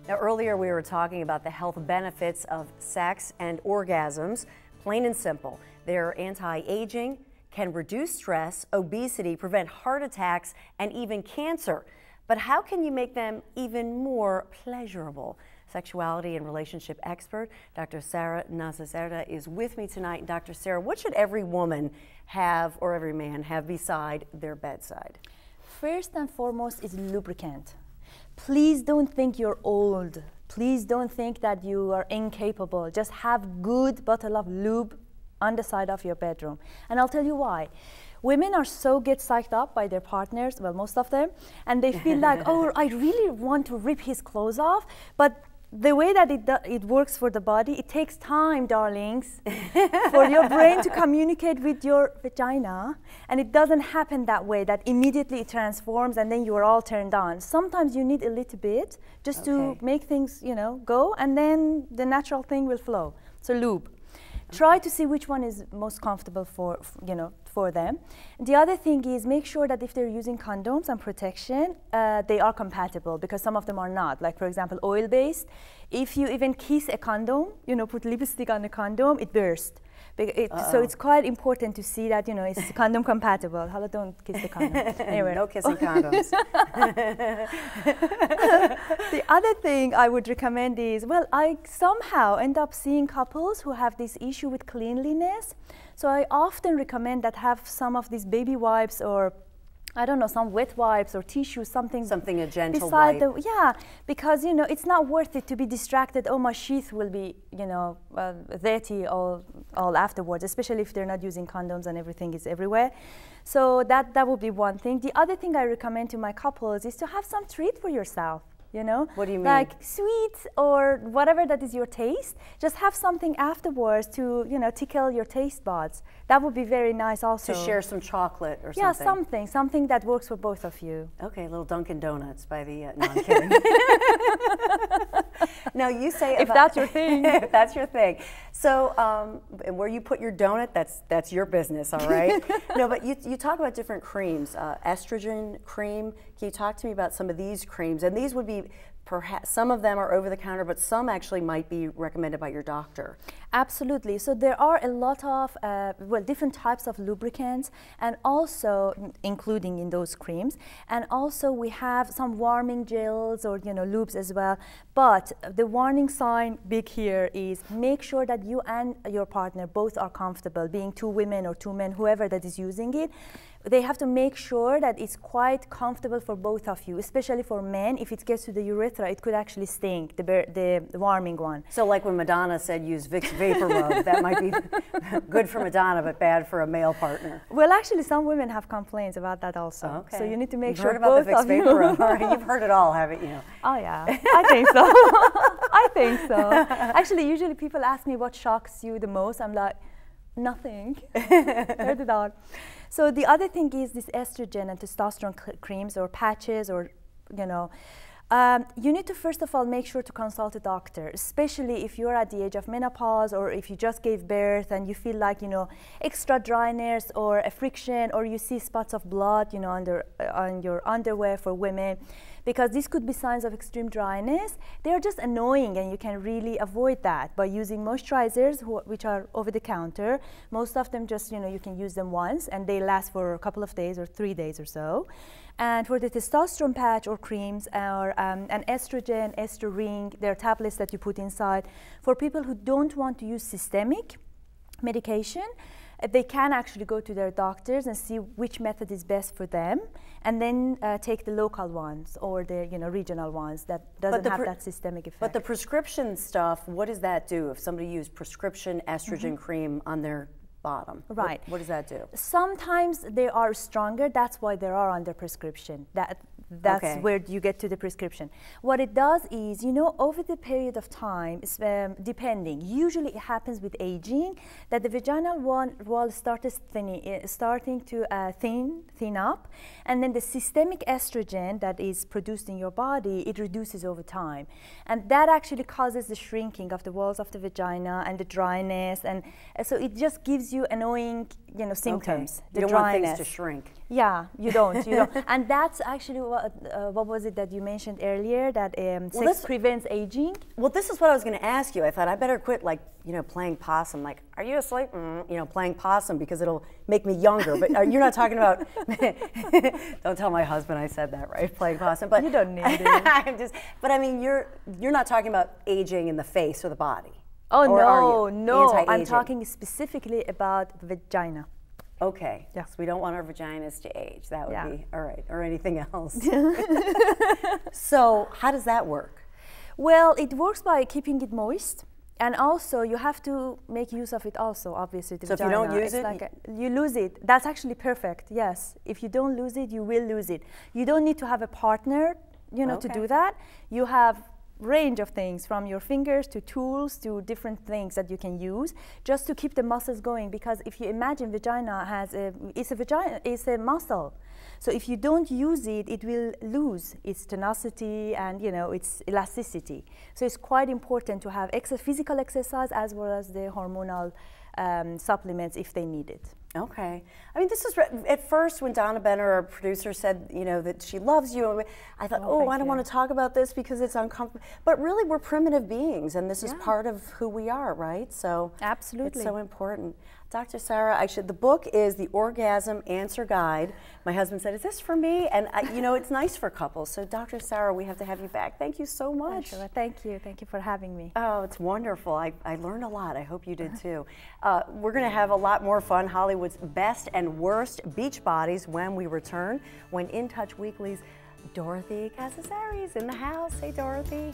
Now, earlier we were talking about the health benefits of sex and orgasms. Plain and simple. They're anti-aging, can reduce stress, obesity, prevent heart attacks, and even cancer. But how can you make them even more pleasurable? Sexuality and relationship expert Dr. Sara Nazazerda is with me tonight. Dr. Sara, what should every woman have, or every man have, beside their bedside? First and foremost is lubricant. Please don't think you're old. Please don't think that you are incapable. Just have good bottle of lube on the side of your bedroom. And I'll tell you why. Women are so get psyched up by their partners, well, most of them, and they feel like, oh, I really want to rip his clothes off, but the way that it works for the body, it takes time, darlings, for your brain to communicate with your vagina, and it doesn't happen that way, that immediately it transforms and then you are all turned on. Sometimes you need a little bit just to make things, you know, go, and then the natural thing will flow. So lube. Try to see which one is most comfortable for them. The other thing is make sure that if they're using condoms and protection, they are compatible, because some of them are not. Like, for example, oil-based. If you even kiss a condom, you know, put lipstick on the condom, it bursts. So it's quite important to see that, you know, it's condom compatible. Hala, don't kiss the condom. Anyway. No kissing condoms. The other thing I would recommend is, well, I somehow end up seeing couples who have this issue with cleanliness. So I often recommend that have some of these baby wipes, or I don't know, some wet wipes or tissues, something a gentle wipe. Yeah, because, you know, it's not worth it to be distracted. Oh, my sheath will be, you know, dirty all afterwards, especially if they're not using condoms and everything is everywhere. So that would be one thing. The other thing I recommend to my couples is to have some treat for yourself. You know, what do you mean? Like sweets or whatever that is your taste. Just have something afterwards to, you know, tickle your taste buds. That would be very nice also. To share some chocolate or something. Yeah, something that works for both of you. Okay, little Dunkin' Donuts by the, no, I'm kidding. Now you say if that's your thing. If that's your thing. So where you put your donut, that's your business, all right? No, but you talk about different creams. Estrogen cream. Can you talk to me about some of these creams? And these would be, perhaps some of them are over the counter, but some actually might be recommended by your doctor. Absolutely. So there are a lot of different types of lubricants, and also including in those creams. And also we have some warming gels or, you know, lubes as well. But the warning sign big here is make sure that you and your partner both are comfortable, being two women or two men, whoever that is using it. They have to make sure that it's quite comfortable for both of you, especially for men. If it gets to the urethra, it could actually sting, the warming one. So like when Madonna said use Vicks Vapor Rub, that might be good for Madonna, but bad for a male partner. Well, actually, some women have complaints about that also. Okay. So you need to make You've sure heard about both the Vicks of you. Vapor Rub. All right, you've heard it all, haven't you? Oh yeah, I think so. I think so. Actually, usually people ask me what shocks you the most. I'm like, nothing. Heard it all. So the other thing is this estrogen and testosterone creams or patches, or, you know, you need to first of all make sure to consult a doctor, especially if you're at the age of menopause, or if you just gave birth and you feel like, you know, extra dryness or a friction, or you see spots of blood, you know, on your underwear for women, because these could be signs of extreme dryness. They are just annoying, and you can really avoid that by using moisturizers which are over the counter. Most of them just, you know, you can use them once and they last for a couple of days or 3 days or so. And for the testosterone patch or creams, or an estrogen, Ring, they're tablets that you put inside. For people who don't want to use systemic medication, they can actually go to their doctors and see which method is best for them, and then take the local ones or the, you know, regional ones that doesn't have that systemic effect. But the prescription stuff, what does that do if somebody used prescription estrogen cream on their bottom? Right. What does that do? Sometimes they are stronger. That's why they are under prescription. That's where you get to the prescription. What it does is, you know, over the period of time, depending, usually it happens with aging, that the vaginal wall starting to thin up, and then the systemic estrogen that is produced in your body, it reduces over time. And that actually causes the shrinking of the walls of the vagina and the dryness, and so it just gives you annoying, you know, symptoms. You don't want things to shrink. Yeah, you don't. And that's actually what was it that you mentioned earlier, that sex prevents aging? Well, this is what I was going to ask you. I thought I better quit, like, playing possum. Like, are you asleep? Playing possum, because it'll make me younger. But you're not talking about. Don't tell my husband I said that, right? Playing possum, but you don't need it. But I mean, you're not talking about aging in the face or the body. Oh no! I'm talking specifically about vagina. Okay. Yeah. So we don't want our vaginas to age. That would be all right, or anything else. So how does that work? Well, it works by keeping it moist, and also you have to make use of it. Also, obviously, the vagina. If you don't use it, like you lose it. That's actually perfect. Yes. If you don't lose it, you will lose it. You don't need to have a partner, to do that. You have range of things, from your fingers to tools to different things that you can use just to keep the muscles going. Because if you imagine, vagina is a muscle, so if you don't use it, it will lose its tenacity and its elasticity. So it's quite important to have physical exercise as well as the hormonal supplements if they need it. Okay. I mean, this is, at first when Donna Benner, our producer, said, that she loves you, I thought, I don't want to talk about this because it's uncomfortable. But really, we're primitive beings, and this is part of who we are, right? So absolutely, it's so important. Dr. Sarah, actually, the book is The Orgasm Answer Guide. My husband said, is this for me? And, it's nice for couples. So, Dr. Sarah, we have to have you back. Thank you so much. Sure. Thank you. Thank you for having me. Oh, it's wonderful. I learned a lot. I hope you did too. We're going to have a lot more fun, Hollywood's best and worst beach bodies, when we return, when In Touch Weekly's Dorothy Casasari is in the house. Hey, Dorothy.